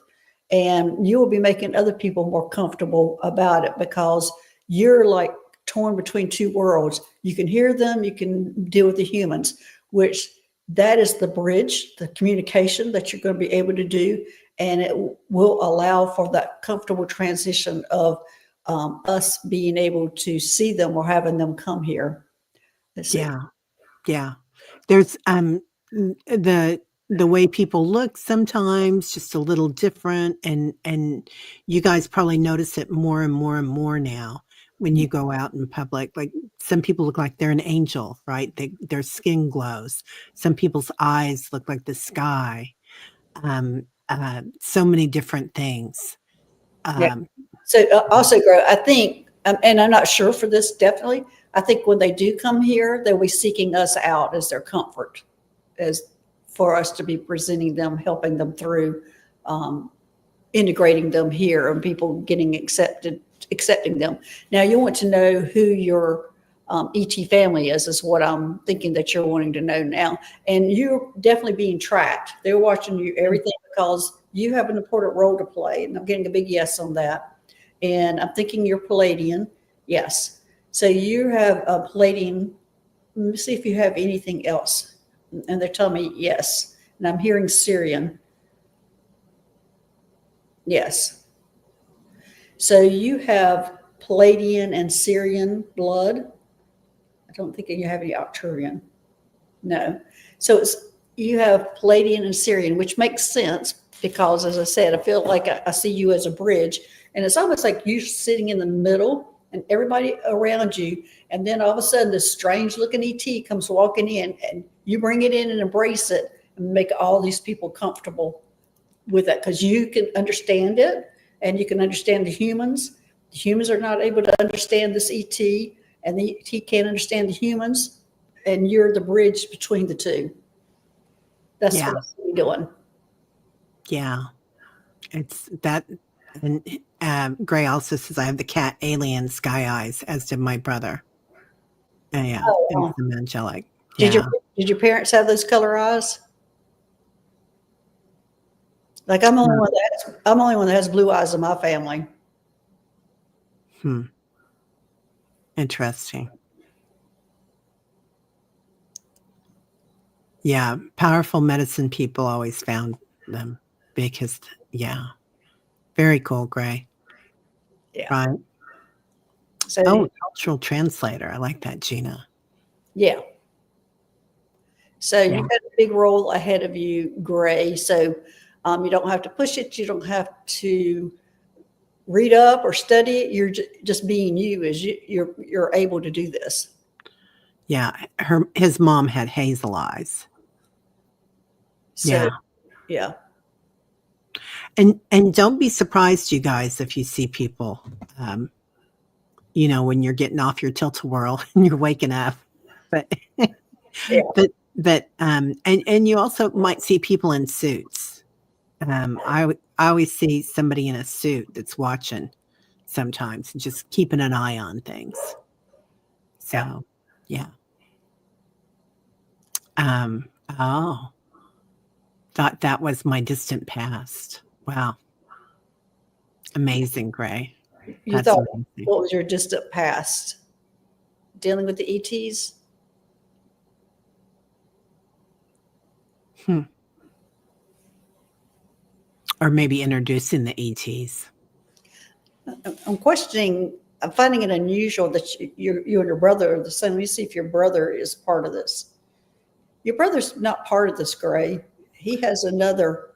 And you will be making other people more comfortable about it because you're like torn between two worlds. You can hear them, you can deal with the humans, which that is the bridge, the communication that you're going to be able to do. And it will allow for that comfortable transition of us being able to see them or having them come here. Let's see. yeah, yeah. There's the way people look sometimes just a little different, and you guys probably notice it more and more and more now when you go out in public. Like, some people look like they're an angel, right? Their skin glows. Some people's eyes look like the sky. So many different things. Yeah. Um, So also, grow. I think, and I'm not sure for this definitely. I think when they do come here, they'll be seeking us out as their comfort, as for us to be presenting them, helping them through, um, integrating them here, and people getting accepting them. Now, you want to know who your ET family is what I'm thinking that you're wanting to know now. And you're definitely being tracked. They're watching you everything because you have an important role to play. And I'm getting a big yes on that. And I'm thinking you're Palladian. Yes. So you have a Palladian. Let me see if you have anything else. And they're telling me yes. And I'm hearing Syrian. Yes. So you have Palladian and Syrian blood. I don't think you have any Arcturian. No. So you have Palladian and Syrian, which makes sense because, as I said, I feel like I see you as a bridge. And it's almost like you're sitting in the middle and everybody around you. And then all of a sudden, this strange looking ET comes walking in, and you bring it in and embrace it and make all these people comfortable with that because you can understand it and you can understand the humans. The humans are not able to understand this ET, and the ET can't understand the humans, and you're the bridge between the two. That's yeah, what I'm doing. yeah. It's that. And Gray also says, I have the cat alien sky eyes, as did my brother. Yeah, and Oh, some angelic. did your Yeah. did your parents have those color eyes? Like I'm the only one that has blue eyes in my family. Hmm. Interesting. Yeah, powerful medicine people always found the biggest. Yeah. Very cool, Gray. Yeah. Right. So Oh, cultural translator. I like that, Gina. yeah. So Yeah. you've got a big role ahead of you, Gray. So you don't have to push it. You don't have to read up or study it. You're just being you as you're able to do this. Yeah. His mom had hazel eyes. So Yeah. yeah. And don't be surprised, you guys, if you see people, when you're getting off your tilt-a-whirl and you're waking up. But Yeah. and you also might see people in suits. I always see somebody in a suit that's watching sometimes, just keeping an eye on things. So, yeah. Oh, thought that was my distant past. Wow. Amazing, Gray. You That's thought amazing. what was your distant past? Dealing with the ETs? Or maybe introducing the ETs. I'm finding it unusual that you and your brother are the same. Let me see if your brother is part of this. Your brother's not part of this, Gray. He has another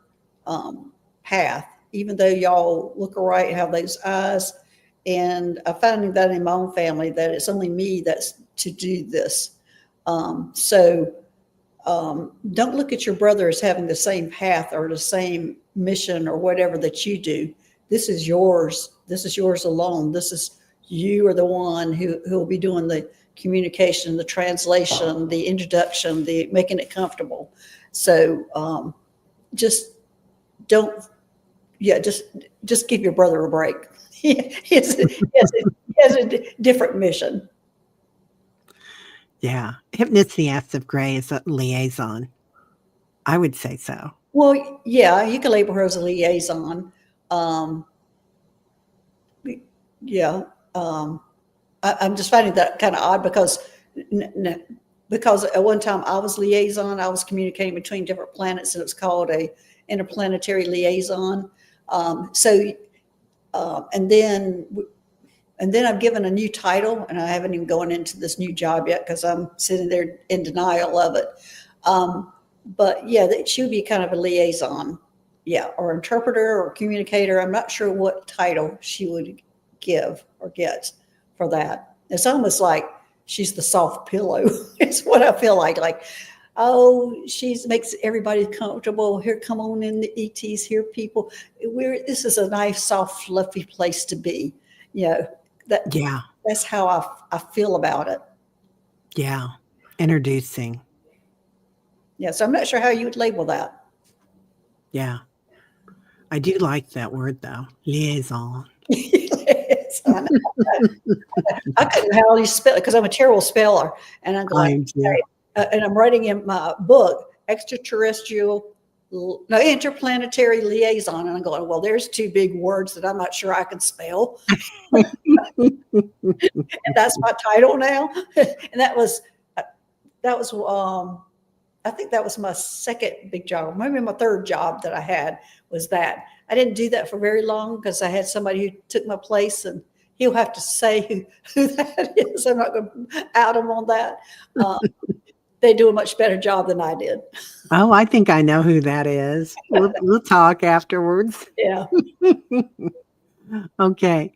path, even though y'all look alike, have those eyes. And I'm finding that in my own family that it's only me that's to do this. Don't look at your brother as having the same path or the same mission or whatever that you do. This is yours. This is yours alone. You are the one who will be doing the communication, the translation, the introduction, the making it comfortable. So just don't, just give your brother a break. he has a different mission. Yeah. Hypnotheist of Gray is a liaison. I would say so. Well, yeah, you can label her as a liaison. Yeah. I'm just finding that kind of odd because at one time I was liaison. I was communicating between different planets, and it was called a interplanetary liaison. And then I'm given a new title, and I haven't even gone into this new job yet because I'm sitting there in denial of it. But yeah, she would be kind of a liaison, yeah, or interpreter or communicator. I'm not sure what title she would give or get for that. It's almost like she's the soft pillow. It's what I feel like. Like, oh, she makes everybody comfortable. Here, come on in, the ETs. Here, people. This is a nice, soft, fluffy place to be. That's how I feel about it. Yeah. Introducing. Yeah. So I'm not sure how you would label that. Yeah. I do like that word though. Liaison. I couldn't hardly spell it because I'm a terrible speller. And I'm going, and I'm writing in my book, interplanetary liaison. And I'm going, well, there's two big words that I'm not sure I can spell. And that's my title now. And that was I think that was my second big job. Maybe my third job that I had was that. I didn't do that for very long because I had somebody who took my place, and he'll have to say who that is. I'm not going to out him on that. They do a much better job than I did. Oh, I think I know who that is. We'll talk afterwards. Yeah. Okay.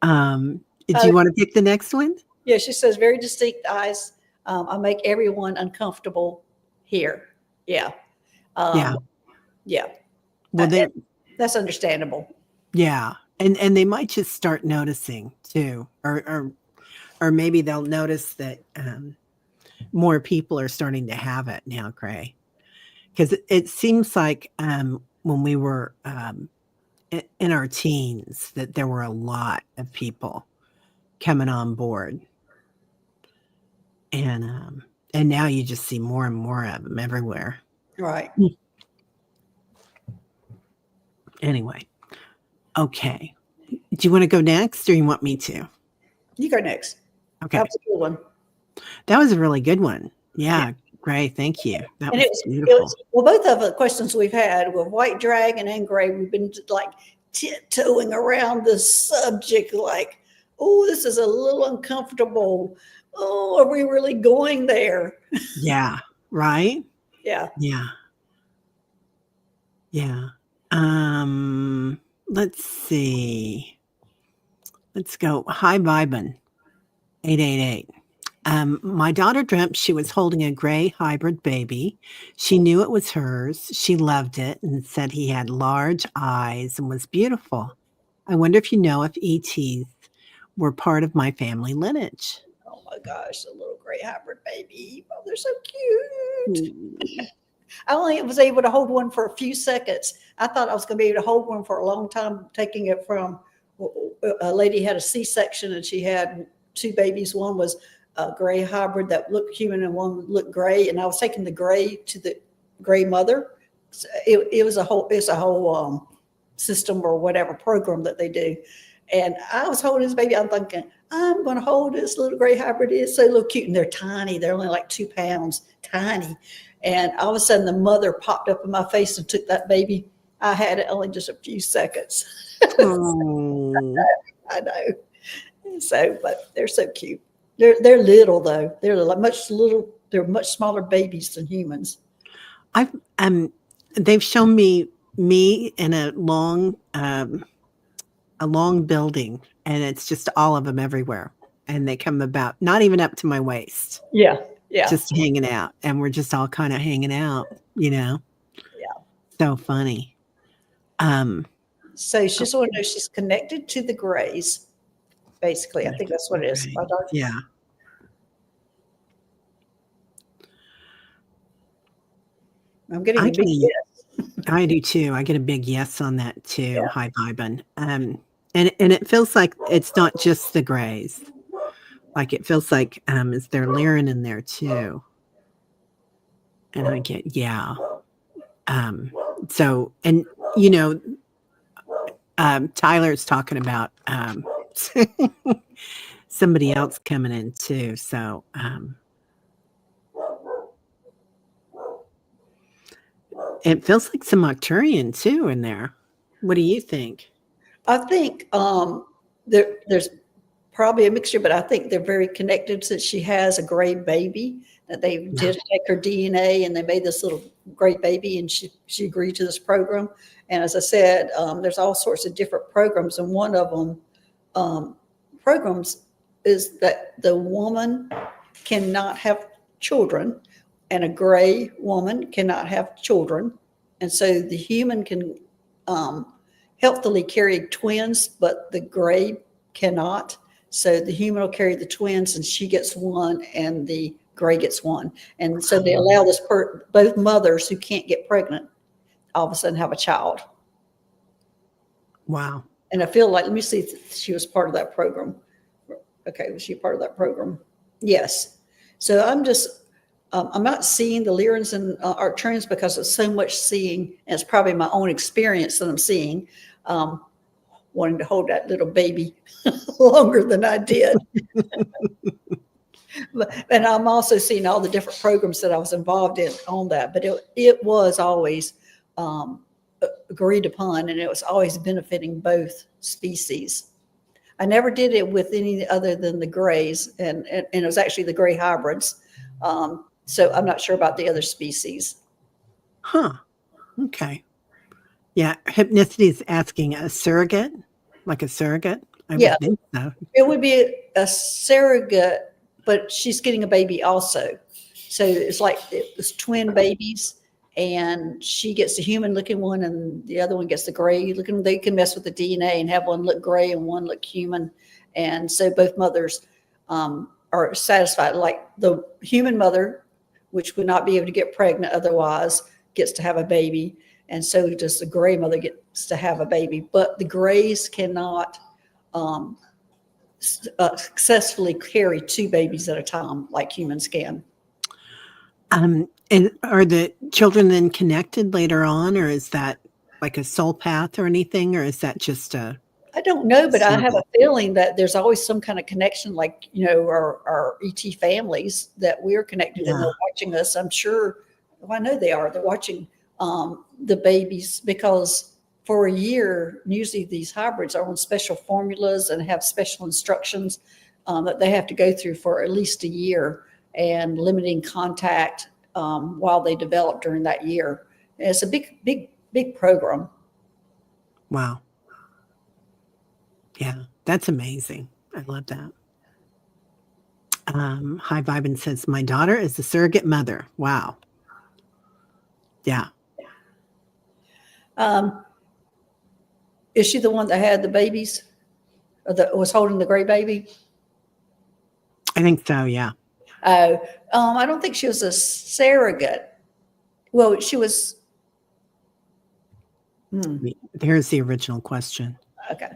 Do you want to pick the next one? Yeah, she says very distinct eyes. I make everyone uncomfortable here. Yeah. Yeah. Well, that's understandable. Yeah. And they might just start noticing too, or maybe they'll notice that more people are starting to have it now, Gray. Because it seems like when we were in our teens that there were a lot of people coming on board, and now you just see more and more of them everywhere. Right. Anyway, okay. Do you want to go next, or you want me to? You go next. Okay, That was a good one. That was a really good one. Yeah. Gray. Thank you. That And was it beautiful. was, well, both of the questions we've had with white dragon and gray, we've been like tiptoeing around this subject, like, oh, this is a little uncomfortable. Oh, are we really going there? Yeah. Right. Yeah. Yeah. Yeah. Let's see. Let's go. Hi, Vibin, 888. My daughter dreamt she was holding a gray hybrid baby. She knew it was hers. She loved it and said he had large eyes and was beautiful. I wonder if you know if ETs were part of my family lineage. Oh my gosh, the little gray hybrid baby. Oh, they're so cute. Mm. I only was able to hold one for a few seconds. I thought I was going to be able to hold one for a long time, taking it from a lady had a C-section and she had two babies. One was a gray hybrid that looked human and one looked gray. And I was taking the gray to the gray mother. So it was a whole system or whatever program that they do. And I was holding this baby. I'm thinking, I'm going to hold this little gray hybrid. It's so little cute. And they're tiny. They're only like 2 pounds, tiny. And all of a sudden the mother popped up in my face and took that baby. I had it only just a few seconds. Oh. I know. So, but they're so cute. They're little though. They're like they're much smaller babies than humans. I've they've shown me in a long building, and it's just all of them everywhere, and they come about not even up to my waist. Yeah. Yeah. Just hanging out, and we're just all kind of hanging out, Yeah. So funny. So she just want to know she's connected to the Greys. Basically, I think that's what it is. Right. Yeah. I'm getting a big yes. I do too. I get a big yes on that too. Yeah. Hi, Vibin. And it feels like it's not just the Greys. Like it feels like is there Lyran in there too? And I get so and Tyler's talking about somebody else coming in too. So it feels like some Arcturian too in there. What do you think? I think there's probably a mixture, but I think they're very connected since she has a gray baby that they did take her DNA and they made this little gray baby and she agreed to this program. And as I said, there's all sorts of different programs. And one of them programs is that the woman cannot have children and a gray woman cannot have children. And so the human can healthily carry twins, but the gray cannot. So the human will carry the twins and she gets one and the gray gets one. And so they allow both mothers who can't get pregnant all of a sudden have a child. Wow. And I feel like, let me see if she was part of that program. Okay, was she part of that program? Yes. So I'm not seeing the Lyrans and Arcturians because it's so much seeing, and it's probably my own experience that I'm seeing, wanting to hold that little baby longer than I did. And I'm also seeing all the different programs that I was involved in on that, but it was always agreed upon, and it was always benefiting both species. I never did it with any other than the grays, and it was actually the gray hybrids. So I'm not sure about the other species. Huh. Okay. Yeah. Hypnicity is asking a surrogate, like a surrogate. I would think so. It would be a surrogate, but she's getting a baby also. So it's like it's twin babies, and she gets the human looking one and the other one gets the gray looking. They can mess with the DNA and have one look gray and one look human. And so both mothers are satisfied. Like the human mother, which would not be able to get pregnant otherwise, gets to have a baby. And so does the gray mother gets to have a baby. But the grays cannot successfully carry two babies at a time like humans can. And are the children then connected later on, or is that like a soul path or anything, or is that just a? I don't know, but I have So, a feeling that there's always some kind of connection, like, our ET families that we're connected and yeah, they're watching us. I'm sure, well, I know they are. They're watching the babies because for a year, usually these hybrids are on special formulas and have special instructions that they have to go through for at least a year and limiting contact while they develop during that year. And it's a big, big, big program. wow. Yeah, that's amazing. I love that. Hi Vibin says, my daughter is a surrogate mother. Wow. Yeah, Um, is she the one that had the babies or that was holding the gray baby? I think so. Yeah. Oh, I don't think she was a surrogate. Well, she was. Here's the original question. Okay.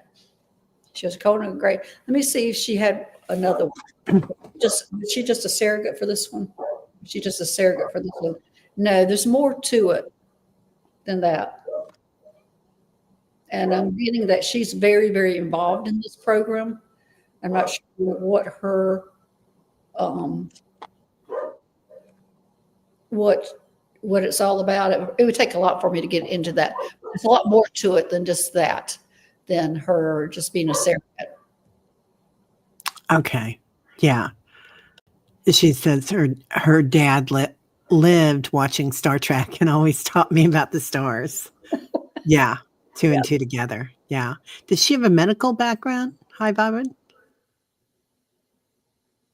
She was holding a gray. Let me see if she had another one. Was she just a surrogate for this one? Was she just a surrogate for this one? No, there's more to it than that. And I'm getting that she's very, very involved in this program. I'm not sure what her um, what what it's all about. It would take a lot for me to get into that. There's a lot more to it than just that, than her just being a surrogate. Okay. Yeah. She says her dad lived watching Star Trek and always taught me about the stars. Yeah. Two Yeah. and two together. Yeah. Does she have a medical background? Hi, Vibin?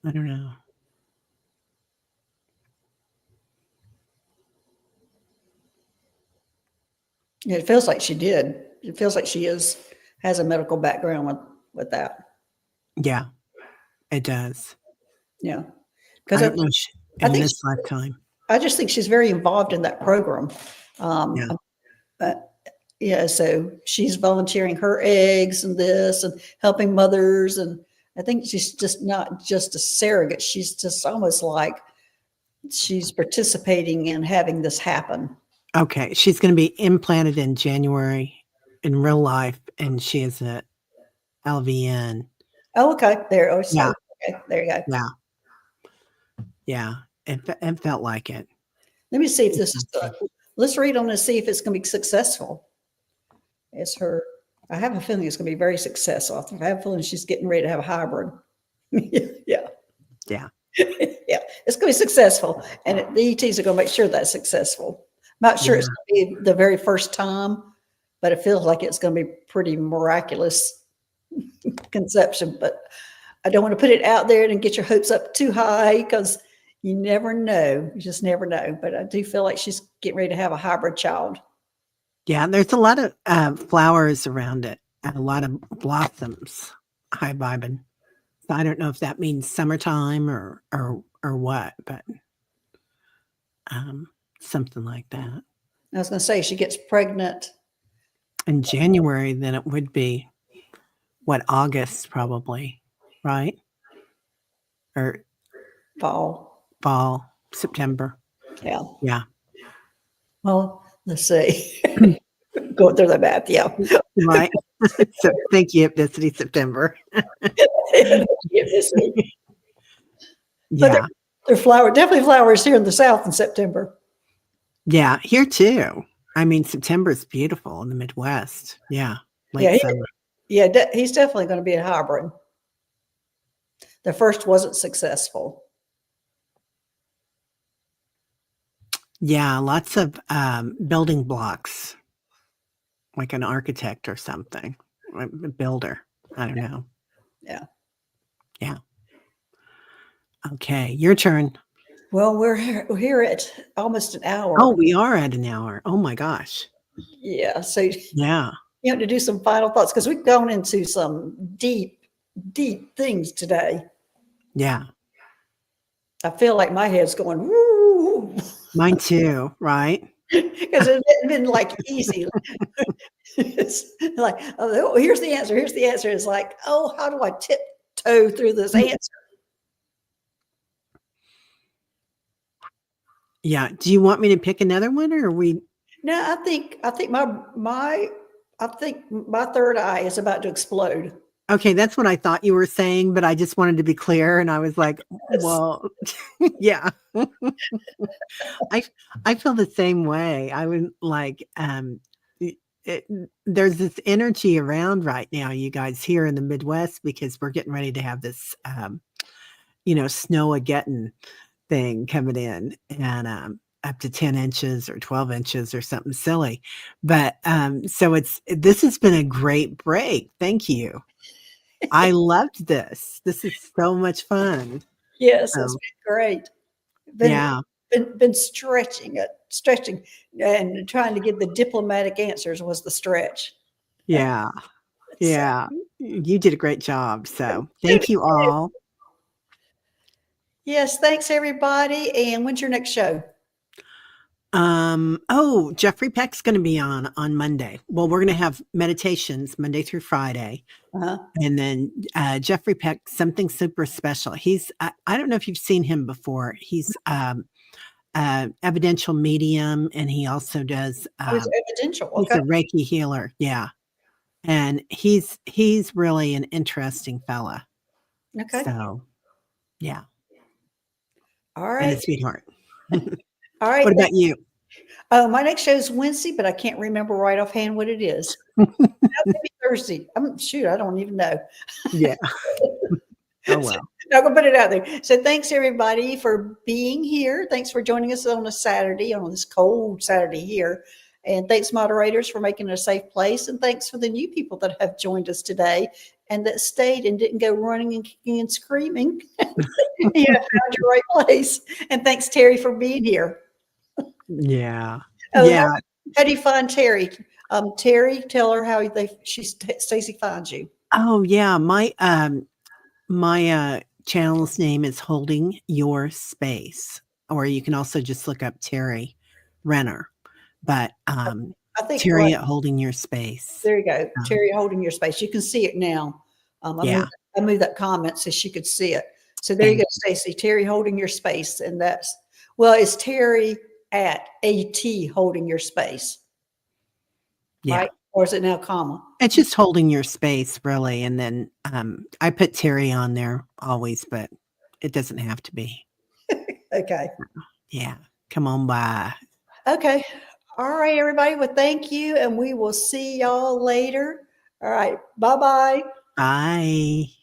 I don't know. It feels like she did. It feels like she has a medical background with that. Yeah, it does. Yeah, because I don't know I in think this lifetime. I just think she's very involved in that program. Yeah. Yeah, so she's volunteering her eggs and this and helping mothers, and I think she's just not just a surrogate. She's just almost like she's participating in having this happen. Okay. She's going to be implanted in January in real life, and she is a LVN. Oh, okay. There. Oh, Yeah. so okay, there you go. Yeah. Yeah. It felt like it. Let me see if this is. Let's read on and see if it's going to be successful. It's her. I have a feeling it's going to be very successful. I have a feeling she's getting ready to have a hybrid. Yeah. Yeah. Yeah, it's going to be successful, and the ETs are going to make sure that's successful. I'm not sure it's going to be the very first time, but it feels like it's going to be pretty miraculous conception. But I don't want to put it out there and get your hopes up too high because you never know. You just never know. But I do feel like she's getting ready to have a hybrid child. Yeah. There's a lot of flowers around it and a lot of blossoms. Hi, Vibin. So I don't know if that means summertime or what, but something like that. I was going to say she gets pregnant. In January, then it would be what, August probably, right? Or Fall. fall, September. Yeah. Yeah. Well, let's see. Going through the math. Yeah. Right. So thank you, Ethnicity September. But Yeah. they're definitely flowers here in the South in September. Yeah. Here too. I mean, September is beautiful in the Midwest. Yeah. Yeah, Late summer. he's definitely going to be a hybrid. The first wasn't successful. Yeah. Lots of building blocks, like an architect or something, a builder. I don't know. Yeah. Yeah. Okay. Your turn. Well, we're here at almost an hour. Oh, we are at an hour. Oh my gosh. Yeah. So Yeah. you have to do some final thoughts because we've gone into some deep, deep things today. Yeah. I feel like my head's going, woo, Mine too. Right. because it's been like easy. It's like, oh, here's the answer. Here's the answer. It's like, oh, how do I tiptoe through this answer? Yeah. Do you want me to pick another one or are we? No, I think my I think my third eye is about to explode. Okay, that's what I thought you were saying, but I just wanted to be clear, and I was like, Yes. "Well, yeah." I I feel the same way. I would like, y it there's this energy around right now, you guys, here in the Midwest because we're getting ready to have this, snow-a-getting thing coming in and, up to 10 inches or 12 inches or something silly. But, so this has been a great break. Thank you. I loved this. This is so much fun. Yes, it's So, been great. Been yeah, been stretching and trying to get the diplomatic answers was the stretch. yeah, So, yeah. You did a great job. So, thank you all. yes, thanks everybody. And when's your next show? Oh, Jeffrey Peck's gonna be on Monday. Well, we're gonna have meditations Monday through Friday. Uh-huh. And then, Jeffrey Peck, something super special. I don't know if you've seen him before. He's, evidential medium, and he also does, Oh, it's evidential. he's Okay. a Reiki healer, yeah, and he's really an interesting fella. Okay. So, yeah, All and a right. sweetheart. All right. What about you? Oh, my next show is Wednesday, but I can't remember right offhand what it is. Maybe Thursday. Shoot, I don't even know. Yeah. Oh, So, well. I'm gonna put it out there. So thanks everybody for being here. Thanks for joining us on a Saturday, on this cold Saturday here. And thanks moderators for making it a safe place. And thanks for the new people that have joined us today and that stayed and didn't go running and kicking and screaming. You have found your right place. And thanks Terry for being here. Yeah. Oh, Yeah. how do you find Terry? Terry, tell her how Stacy finds you. Oh, yeah, my channel's name is Holding Your Space, or you can also just look up Terry Renner, but, I think right Terry at Holding Your Space. there you go. Um, Terry holding your space. You can see it now. yeah, I moved that comment so she could see it. So there you thank go, Stacy. Terry holding your space, and it's Terry at AT holding your space, yeah. right? Or is it now comma? It's just holding your space really, and then, I put Terry on there always, but it doesn't have to be. Okay. Yeah, come on by. Okay. All right, everybody. Well, thank you, and we will see y'all later. All right. Bye bye. Bye.